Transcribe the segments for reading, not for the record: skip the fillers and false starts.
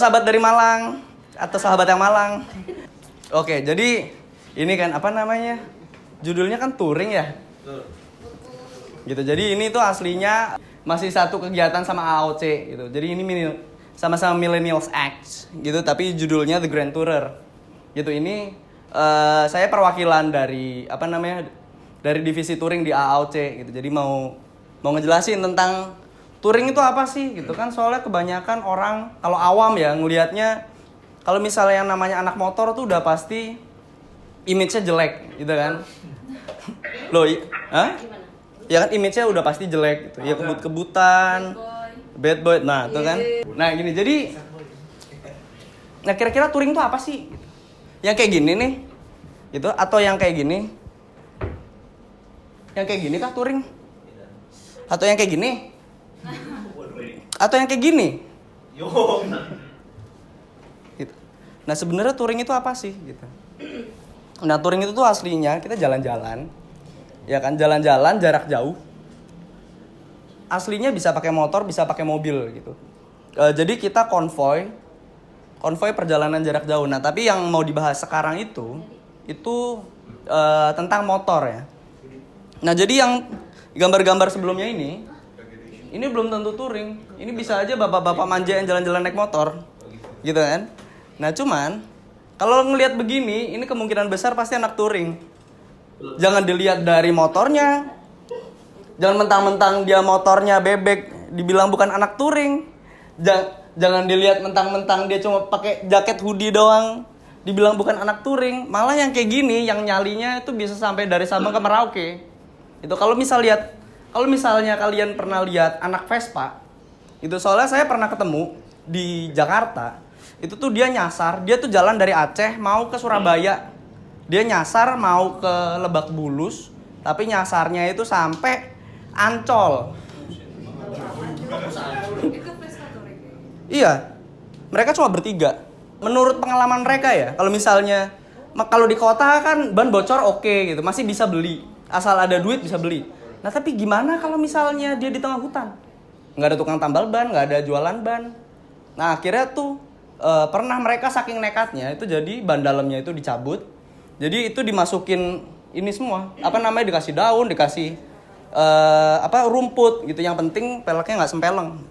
sahabat dari Malang atau sahabat yang Malang. Oke, jadi ini kan apa namanya? Judulnya kan touring ya. Gitu. Jadi ini tuh aslinya masih satu kegiatan sama AOC gitu. Jadi ini sama-sama Millennials X gitu, tapi judulnya The Grand Tourer. Gitu. Ini saya perwakilan dari apa namanya? Dari divisi touring di AOC gitu. Jadi mau ngejelasin tentang touring itu apa sih gitu kan. Soalnya kebanyakan orang kalau awam ya ngelihatnya kalau misalnya yang namanya anak motor tuh udah pasti image-nya jelek gitu kan. Loh, hah? Ya kan image-nya udah pasti jelek gitu. Ya kebut-kebutan, bad boy. Nah, itu kan. Nah, gini. Jadi kira-kira touring tuh apa sih? Yang kayak gini nih. Gitu atau yang kayak gini? Yang kayak gini kah touring? Atau yang kayak gini? Atau yang kayak gini? Gitu. Nah, sebenarnya touring itu apa sih gitu? Nah, touring itu tuh aslinya kita jalan-jalan. Ya kan, jalan-jalan jarak jauh. Aslinya bisa pakai motor, bisa pakai mobil gitu. Jadi kita konvoy perjalanan jarak jauh. Nah, tapi yang mau dibahas sekarang itu tentang motor ya. Nah, jadi yang gambar-gambar sebelumnya ini belum tentu touring. Ini bisa aja bapak-bapak manja yang jalan-jalan naik motor. Gitu kan. Nah, cuman kalau ngelihat begini, ini kemungkinan besar pasti anak touring. Jangan dilihat dari motornya. Jangan mentang-mentang dia motornya bebek dibilang bukan anak touring. Jangan dilihat mentang-mentang dia cuma pakai jaket hoodie doang dibilang bukan anak touring. Malah yang kayak gini, yang nyalinya itu bisa sampai dari Sabang ke Merauke. Itu kalau misalnya kalian pernah lihat anak Vespa, itu soalnya saya pernah ketemu di Jakarta. Itu tuh dia tuh jalan dari Aceh mau ke Surabaya. Dia nyasar mau ke Lebak Bulus, tapi nyasarnya itu sampai Ancol. Iya, mereka cuma bertiga. Menurut pengalaman mereka ya, kalau di kota kan ban bocor oke gitu, masih bisa beli. Asal ada duit bisa beli. Nah, tapi gimana kalau misalnya dia di tengah hutan? Nggak ada tukang tambal ban, nggak ada jualan ban. Nah, akhirnya tuh pernah mereka saking nekatnya itu jadi ban dalamnya itu dicabut. Jadi itu dimasukin ini semua, dikasih daun, dikasih rumput gitu. Yang penting peleknya nggak sempeleng.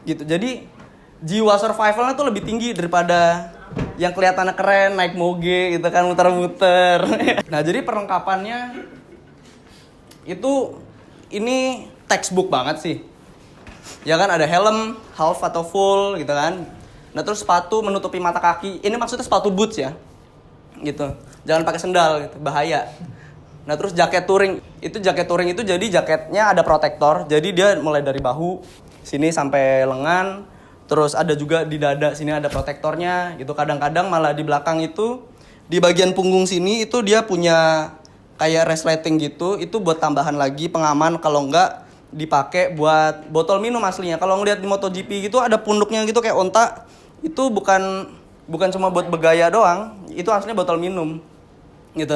Gitu. Jadi jiwa survivalnya tuh lebih tinggi daripada yang kelihatannya keren naik moge gitu kan muter-muter. Nah, jadi perlengkapannya itu ini textbook banget sih. Ya kan, ada helm half atau full gitu kan. Nah, terus sepatu menutupi mata kaki. Ini maksudnya sepatu boots ya. Gitu. Jangan pakai sendal gitu, bahaya. Nah, terus jaket touring itu jadi jaketnya ada protektor. Jadi dia mulai dari bahu sini sampai lengan. Terus ada juga di dada sini ada protektornya gitu. Kadang-kadang malah di belakang itu di bagian punggung sini itu dia punya kayak resleting gitu. Itu buat tambahan lagi pengaman kalau enggak dipakai buat botol minum aslinya. Kalau ngelihat di MotoGP gitu ada punduknya gitu kayak onta. Itu bukan cuma buat bergaya doang, itu aslinya botol minum. Gitu.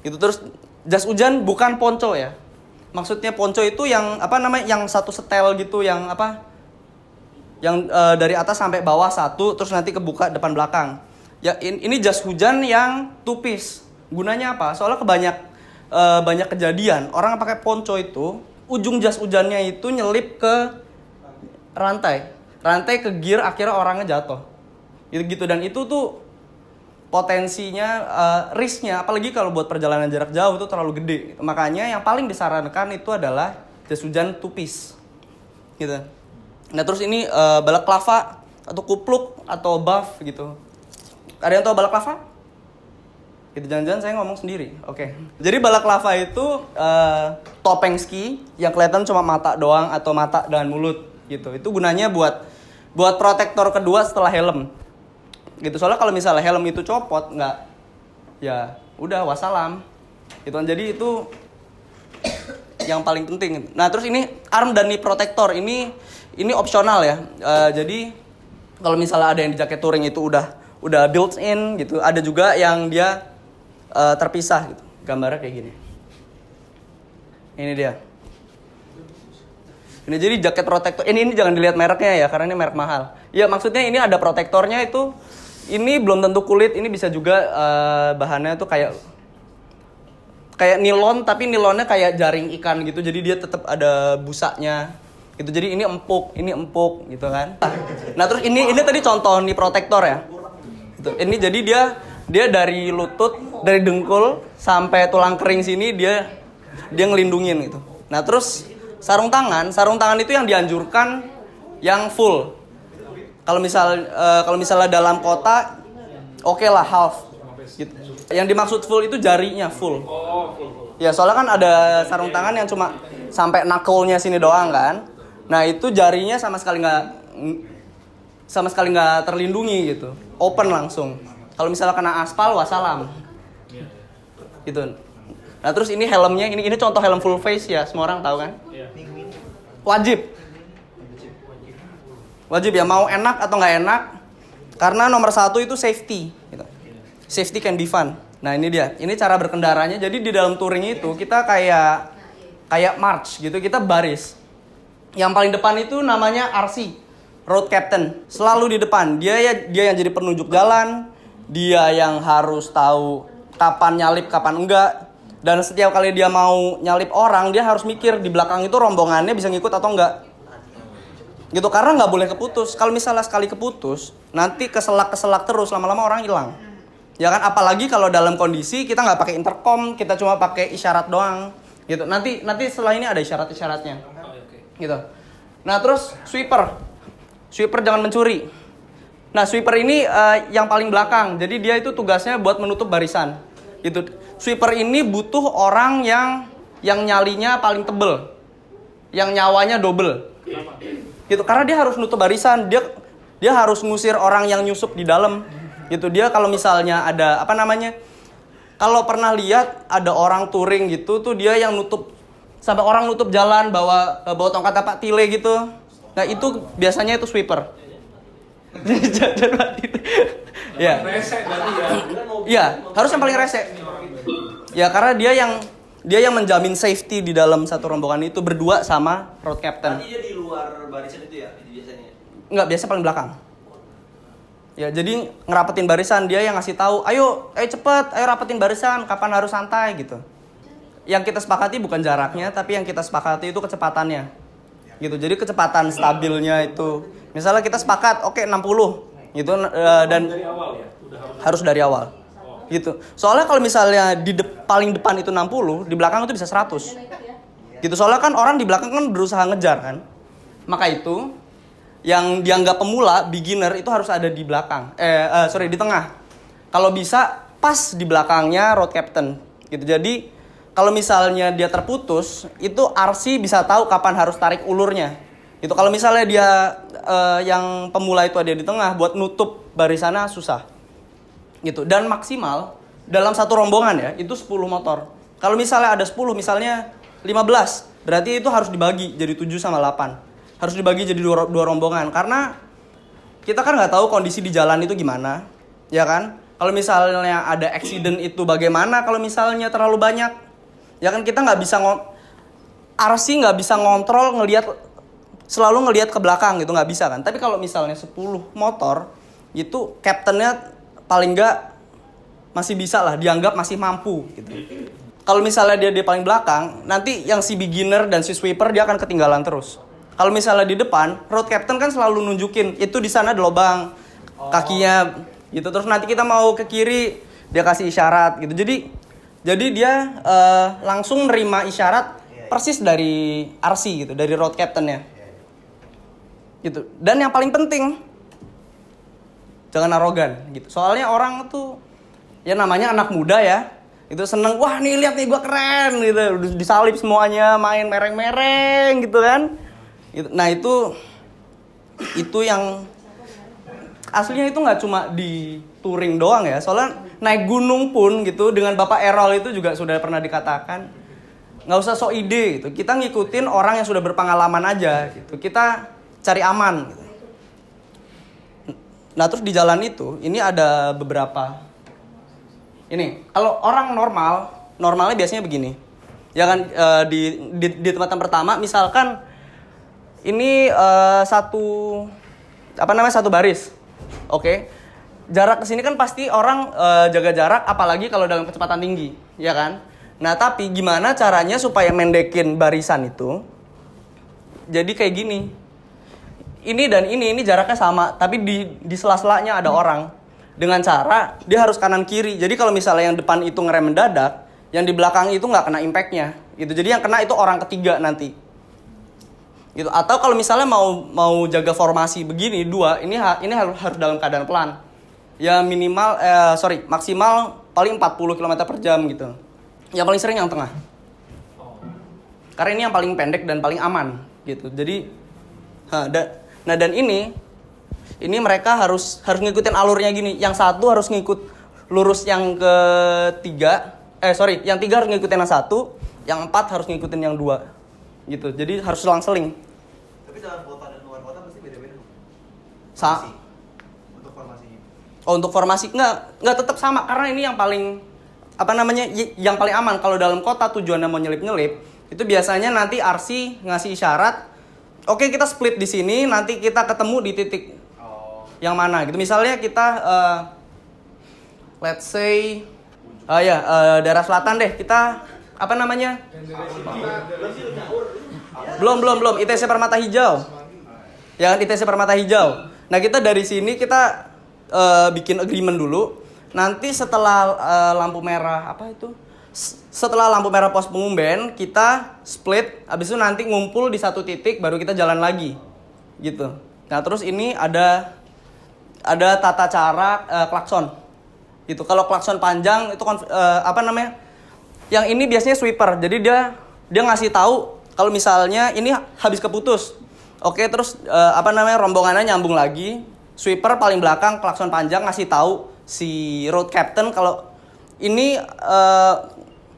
Gitu. Terus jas hujan bukan ponco ya. Maksudnya ponco itu yang yang satu setel gitu, yang dari atas sampai bawah satu, terus nanti kebuka depan belakang. Ya ini jas hujan yang two piece. Gunanya apa? Soalnya banyak kejadian orang pakai ponco itu ujung jas hujannya itu nyelip ke rantai ke gear, akhirnya orangnya jatuh. Gitu. Dan itu tuh potensinya, risknya, apalagi kalau buat perjalanan jarak jauh itu terlalu gede. Makanya yang paling disarankan itu adalah jas hujan two piece. Gitu. Nah, terus ini balaclava atau kupluk atau buff gitu. Ada yang tahu balaclava? Gitu, jangan-jangan saya ngomong sendiri. Oke. Jadi balaclava itu topeng ski yang kelihatan cuma mata doang atau mata dengan mulut gitu. Itu gunanya buat protektor kedua setelah helm. Gitu. Soalnya kalau misalnya helm itu copot, ya udah wassalam. Gitu kan. Jadi itu yang paling penting. Nah, terus ini arm dan knee protector ini opsional ya. Jadi kalau misalnya ada yang di jaket touring itu udah built in gitu. Ada juga yang dia terpisah gitu. Gambarnya kayak gini. Ini dia. Ini jadi jaket protektor. Ini jangan dilihat mereknya ya, karena ini merek mahal. Ya maksudnya ini ada protektornya itu. Ini belum tentu kulit, ini bisa juga bahannya tuh kayak nilon, tapi nilonnya kayak jaring ikan gitu. Jadi dia tetap ada busanya. Gitu. Jadi ini empuk gitu kan. Nah, terus ini tadi contoh nih protektor ya. Gitu. Ini jadi dia dari lutut, dari dengkul sampai tulang kering sini dia ngelindungin gitu. Nah, terus sarung tangan itu yang dianjurkan yang full. Kalau misalnya dalam kota, oke lah half. Gitu. Yang dimaksud full itu jarinya full. Ya soalnya kan ada sarung tangan yang cuma sampai knuckle-nya sini doang kan. Nah itu jarinya sama sekali nggak terlindungi gitu. Open langsung. Kalau misalnya kena aspal, wassalam. Gitu. Nah terus ini helmnya, ini contoh helm full face ya, semua orang tahu kan? Wajib ya, mau enak atau nggak enak, karena nomor 1 itu safety. Gitu. Safety can be fun. Nah ini dia, ini cara berkendaranya. Jadi di dalam touring itu kita kayak march gitu, kita baris. Yang paling depan itu namanya RC, Road Captain. Selalu di depan, dia yang jadi penunjuk jalan, dia yang harus tahu kapan nyalip, kapan enggak. Dan setiap kali dia mau nyalip orang, dia harus mikir di belakang itu rombongannya bisa ngikut atau enggak. Gitu, karena nggak boleh keputus. Kalau misalnya sekali keputus, nanti keselak terus, lama-lama orang hilang. Ya kan, apalagi kalau dalam kondisi kita nggak pakai intercom, kita cuma pakai isyarat doang. Gitu. Nanti setelah ini ada isyarat-isyaratnya. Gitu. Nah, terus sweeper jangan mencuri. Nah, sweeper ini yang paling belakang. Jadi dia itu tugasnya buat menutup barisan. Gitu. Sweeper ini butuh orang yang nyalinya paling tebel. Yang nyawanya double. Gitu, karena dia harus nutup barisan, dia harus ngusir orang yang nyusup di dalam. Gitu, dia kalau misalnya ada kalau pernah lihat ada orang touring gitu tuh, dia yang nutup sampai orang nutup jalan bawa tongkat tapak tile gitu. Nah itu biasanya itu sweeper. Ya. Iya, harus yang paling rese. Ya karena dia yang menjamin safety di dalam satu rombongan itu berdua sama road captain. Berarti dia di luar barisan itu ya biasanya? Enggak, biasa paling belakang. Ya, jadi ngerapetin barisan, dia yang ngasih tahu, ayo cepet, ayo rapetin barisan, kapan harus santai gitu. Yang kita sepakati bukan jaraknya, tapi yang kita sepakati itu kecepatannya. Gitu. Jadi kecepatan stabilnya itu. Misalnya kita sepakat, oke 60 gitu dan dari awal ya? harus dari awal. Gitu. Soalnya kalau misalnya paling depan itu 60, di belakang itu bisa 100. Gitu. Soalnya kan orang di belakang kan berusaha ngejar kan. Maka itu yang dianggap pemula, beginner itu harus ada di belakang. Di tengah. Kalau bisa pas di belakangnya road captain. Gitu. Jadi kalau misalnya dia terputus, itu RC bisa tahu kapan harus tarik ulurnya. Gitu. Kalau misalnya dia yang pemula itu ada di tengah, buat nutup barisannya susah. Gitu. Dan maksimal dalam satu rombongan ya itu 10 motor. Kalau misalnya ada 10, misalnya 15, berarti itu harus dibagi jadi 7 sama 8. Harus dibagi jadi dua rombongan, karena kita kan nggak tahu kondisi di jalan itu gimana, ya kan? Kalau misalnya ada accident itu bagaimana kalau misalnya terlalu banyak, ya kan kita nggak bisa RC nggak bisa ngontrol selalu ngelihat ke belakang gitu, nggak bisa kan? Tapi kalau misalnya 10 motor itu captainnya paling nggak masih bisa lah, dianggap masih mampu gitu. Kalau misalnya dia di paling belakang, nanti yang si beginner dan si sweeper dia akan ketinggalan terus. Kalau misalnya di depan, road captain kan selalu nunjukin itu di sana ada lubang kakinya gitu. Terus nanti kita mau ke kiri, dia kasih isyarat gitu. Jadi dia langsung nerima isyarat persis dari RC gitu, dari road captain-nya. Gitu. Dan yang paling penting, jangan arogan gitu. Soalnya orang tuh ya namanya anak muda ya, itu seneng, wah nih lihat nih gue keren gitu, disalip semuanya, main mereng-mereng gitu kan. Nah itu yang aslinya itu nggak cuma di touring doang ya, soalnya naik gunung pun gitu dengan Bapak Errol itu juga sudah pernah dikatakan nggak usah sok ide gitu, kita ngikutin orang yang sudah berpengalaman aja gitu, kita cari aman gitu. Nah terus di jalan itu ini ada beberapa ini, kalau orang normalnya biasanya begini ya kan, di tempat pertama misalkan ini satu baris. Oke. Jarak ke sini kan pasti orang jaga jarak, apalagi kalau dalam kecepatan tinggi, ya kan? Nah, tapi gimana caranya supaya mendekin barisan itu? Jadi kayak gini. Ini dan ini jaraknya sama, tapi di sela-selanya ada orang. Dengan cara dia harus kanan kiri. Jadi kalau misalnya yang depan itu ngerem mendadak, yang di belakang itu nggak kena impact-nya. Gitu. Jadi yang kena itu orang ketiga nanti. Gitu. Atau kalau misalnya mau jaga formasi begini dua, ini harus dalam keadaan pelan. Ya maksimal paling 40 km per jam gitu. Yang paling sering yang tengah. Karena ini yang paling pendek dan paling aman gitu. Jadi dan ini mereka harus ngikutin alurnya gini. Yang satu harus ngikut lurus yang ketiga. Yang tiga harus ngikutin yang satu, yang empat harus ngikutin yang dua. Gitu. Jadi harus selang-seling. Tapi dalam kota dan luar kota pasti beda-beda. Untuk formasinya. Oh, untuk formasi nggak tetap sama karena ini yang paling yang paling aman. Kalau dalam kota tujuannya mau nyelip-nyelip, itu biasanya nanti RC ngasih isyarat, oke, kita split di sini, nanti kita ketemu di titik yang mana gitu. Misalnya kita let's say daerah selatan deh. Kita belum ITC Permata Hijau. Ya kan, ITC Permata Hijau. Nah, kita dari sini kita bikin agreement dulu. Nanti setelah lampu merah setelah lampu merah pos pengumben, kita split. Habis itu nanti ngumpul di satu titik, baru kita jalan lagi. Gitu. Nah, terus ini ada tata cara klakson. Gitu. Kalau klakson panjang itu yang ini biasanya sweeper. Jadi dia ngasih tahu kalau misalnya ini habis keputus. Oke, terus rombongannya nyambung lagi. Sweeper paling belakang, klakson panjang ngasih tahu si road captain kalau ini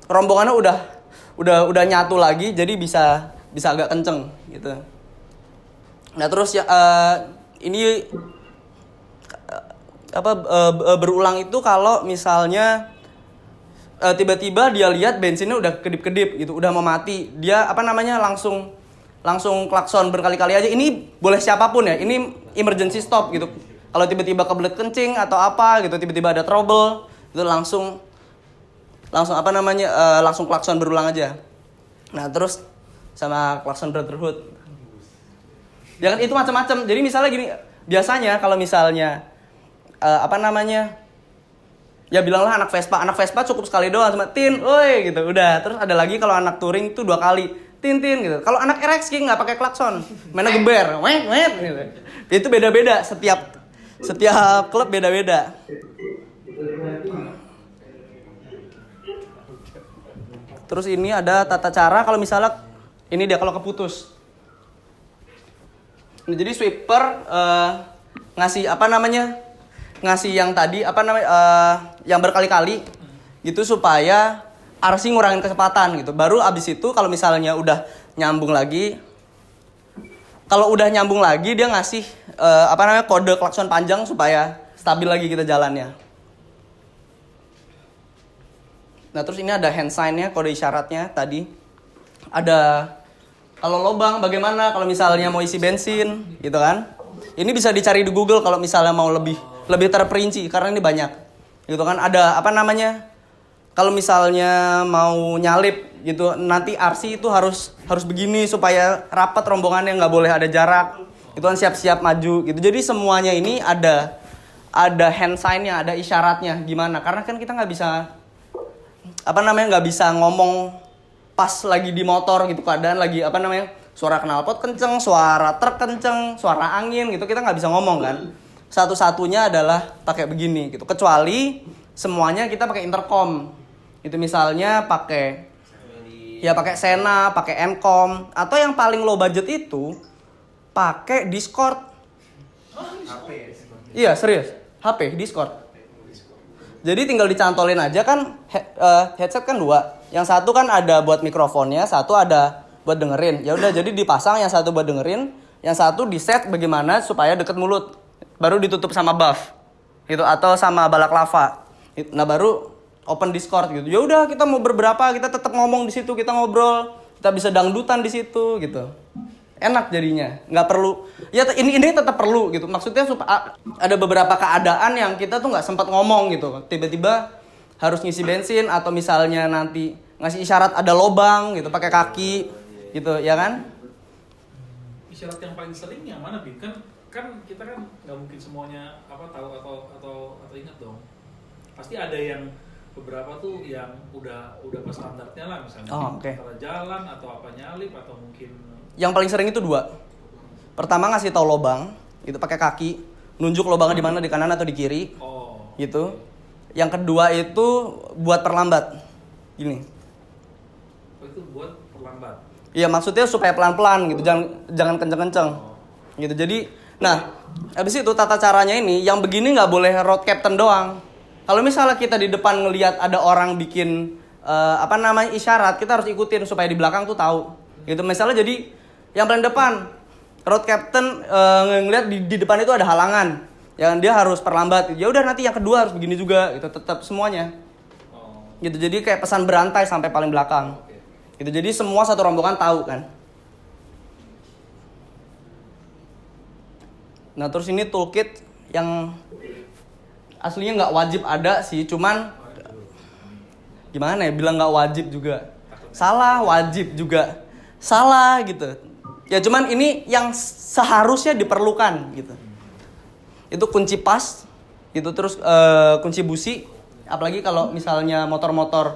rombongannya udah nyatu lagi, jadi bisa agak kenceng gitu. Nah, terus ini berulang itu kalau misalnya tiba-tiba dia lihat bensinnya udah kedip-kedip gitu, udah mau mati, dia langsung klakson berkali-kali aja. Ini boleh siapapun ya, ini emergency stop gitu. Kalau tiba-tiba kebelet kencing atau apa gitu, tiba-tiba ada trouble, itu langsung klakson berulang aja. Nah, terus sama klakson brotherhood. Ya kan, itu macam-macam. Jadi misalnya gini, biasanya kalau misalnya ya bilanglah anak Vespa cukup sekali doang, cuma tin, oi gitu, udah. Terus ada lagi kalau anak touring itu 2 kali, tin gitu. Kalau anak RX King nggak pakai klakson, mainnya geber, wet gitu. Itu beda-beda, setiap klub beda-beda. Terus ini ada tata cara kalau misalnya ini dia kalau keputus. Nah, jadi sweeper ngasih ngasih yang tadi yang berkali-kali gitu supaya RC ngurangin kecepatan gitu. Baru abis itu kalau misalnya udah nyambung lagi, dia ngasih kode klakson panjang supaya stabil lagi kita jalannya. Nah, terus ini ada hand sign-nya, kode isyaratnya tadi. Ada kalau lobang bagaimana kalau misalnya mau isi bensin gitu kan. Ini bisa dicari di Google kalau misalnya mau lebih terperinci karena ini banyak. Gitu kan, ada kalau misalnya mau nyalip gitu, nanti RC itu harus begini supaya rapat rombongannya, nggak boleh ada jarak. Itu kan siap-siap maju gitu. Jadi semuanya ini ada hand sign-nya, ada isyaratnya gimana. Karena kan kita nggak bisa ngomong pas lagi di motor gitu, keadaan lagi suara knalpot kenceng, suara truk kenceng, suara angin gitu, kita nggak bisa ngomong kan. Satu-satunya adalah pakai begini gitu. Kecuali semuanya kita pakai intercom. Itu misalnya pakai Sena, pakai Encom, atau yang paling low budget itu pakai Discord. Iya, serius. HP Discord. Jadi tinggal dicantolin aja kan, headset kan 2. Yang satu kan ada buat mikrofonnya, satu ada buat dengerin. Ya udah, jadi dipasang yang satu buat dengerin, yang satu di set bagaimana supaya deket mulut. Baru ditutup sama buff. Gitu, atau sama balaklava. Nah, baru open Discord gitu. Ya udah, kita mau berberapa, kita tetap ngomong di situ, kita ngobrol, kita bisa dangdutan di situ gitu. enak jadinya, nggak perlu ya ini tetap perlu gitu, maksudnya ada beberapa keadaan yang kita tuh nggak sempat ngomong gitu, tiba-tiba harus ngisi bensin atau misalnya nanti ngasih isyarat ada lobang gitu pakai kaki gitu ya kan. Isyarat yang paling sering yang mana, Bin? Kan kita kan nggak mungkin semuanya tahu atau ingat dong. Pasti ada yang beberapa tuh yang udah pas standarnya lah, misalnya antara jalan atau apa nyalip atau mungkin. Yang paling sering itu 2. Pertama ngasih tahu lobang, itu pakai kaki, nunjuk lobangnya di mana, di kanan atau di kiri. Gitu. Yang kedua itu buat perlambat. Gini. Itu buat perlambat. Iya, maksudnya supaya pelan-pelan gitu, jangan kenceng-kenceng. Gitu. Jadi, nah, habis itu tata caranya ini yang begini nggak boleh road captain doang. Kalau misalnya kita di depan ngelihat ada orang bikin isyarat, kita harus ikutin supaya di belakang tuh tahu. Gitu. Misalnya jadi yang paling depan road captain ngelihat di depan itu ada halangan, yang dia harus perlambat. Ya udah nanti yang kedua harus begini juga gitu, tetap semuanya. Gitu. Jadi kayak pesan berantai sampai paling belakang. Gitu. Jadi semua satu rombongan tahu kan. Nah, terus ini toolkit yang aslinya nggak wajib ada sih, cuman gimana ya, bilang nggak wajib juga salah, wajib juga salah gitu. Ya cuman ini yang seharusnya diperlukan gitu. Itu kunci pas, gitu, terus kunci busi, apalagi kalau misalnya motor-motor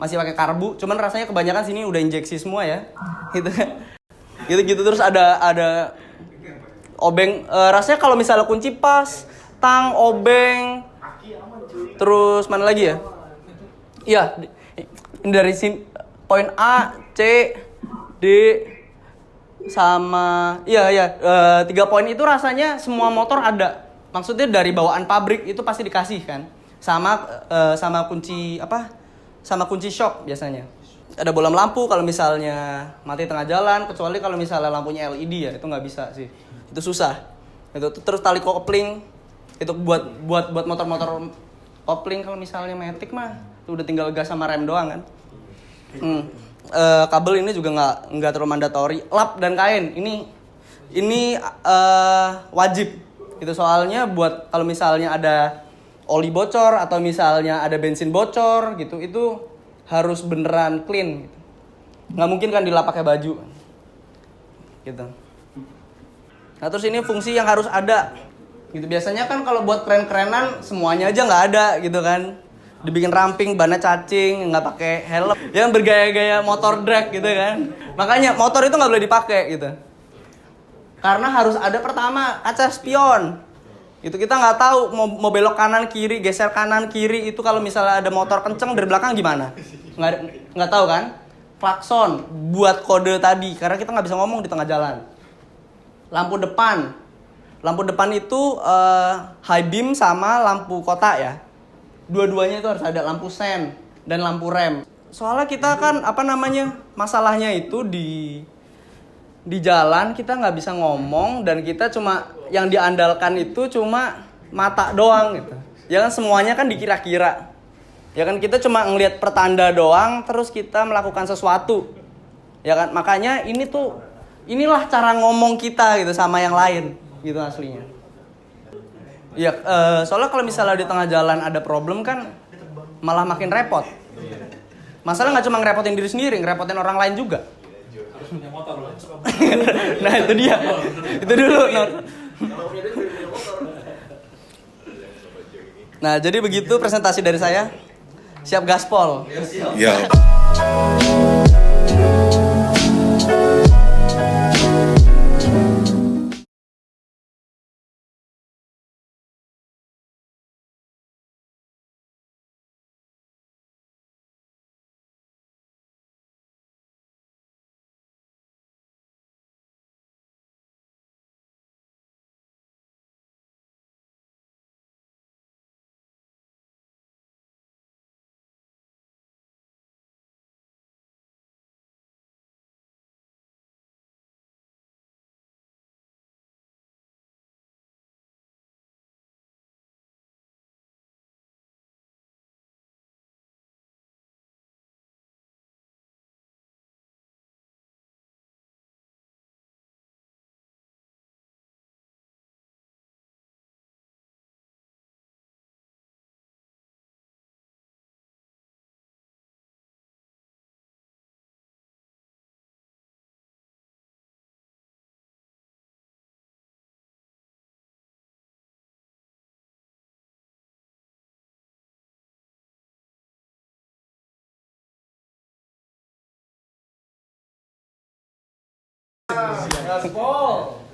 masih pakai karbu, cuman rasanya kebanyakan sini udah injeksi semua ya, gitu. Gitu terus ada obeng, rasanya kalau misalnya kunci pas, tang, obeng, terus mana lagi ya? Iya, dari sini poin A, C, D, sama 3 poin itu rasanya semua motor ada. Maksudnya dari bawaan pabrik itu pasti dikasih kan. Sama kunci sama kunci shock biasanya. Ada bolam lampu kalau misalnya mati tengah jalan, kecuali kalau misalnya lampunya LED ya, itu nggak bisa sih. Itu susah. Itu terus tali kopling itu buat motor-motor kopling. Kalau misalnya Matic mah itu udah tinggal gas sama rem doang kan. Kabel ini juga nggak terlalu mandatori. Lap dan kain ini wajib. Itu soalnya buat kalau misalnya ada oli bocor atau misalnya ada bensin bocor gitu, itu harus beneran clean gitu. Nggak mungkin kan dilap pakai baju gitu. Nah, terus ini fungsi yang harus ada gitu. Biasanya kan kalau buat keren-kerenan semuanya aja nggak ada gitu kan. Dibikin ramping, bannya cacing, nggak pakai helm, yang bergaya-gaya motor drag gitu kan. Makanya motor itu nggak boleh dipakai gitu. Karena harus ada pertama kaca spion. Itu kita nggak tahu mau belok kanan kiri, geser kanan kiri, itu kalau misalnya ada motor kenceng dari belakang gimana? Nggak tahu kan? Klakson buat kode tadi, karena kita nggak bisa ngomong di tengah jalan. Lampu depan itu high beam sama lampu kotak ya. Dua-duanya itu harus ada, lampu sen dan lampu rem. Soalnya kita kan masalahnya itu di jalan kita nggak bisa ngomong, dan kita cuma yang diandalkan itu cuma mata doang gitu. Ya kan, semuanya kan dikira-kira. Ya kan, kita cuma ngelihat pertanda doang terus kita melakukan sesuatu. Ya kan, makanya inilah cara ngomong kita gitu sama yang lain gitu aslinya. Ya, soalnya kalau misalnya di tengah jalan ada problem kan malah makin repot. Masalah nggak cuma ngerepotin diri sendiri, ngerepotin orang lain juga. Harus punya motor loh. Nah itu dia, itu dulu. Nah jadi begitu presentasi dari saya. Siap gaspol. Ya. Gaspol.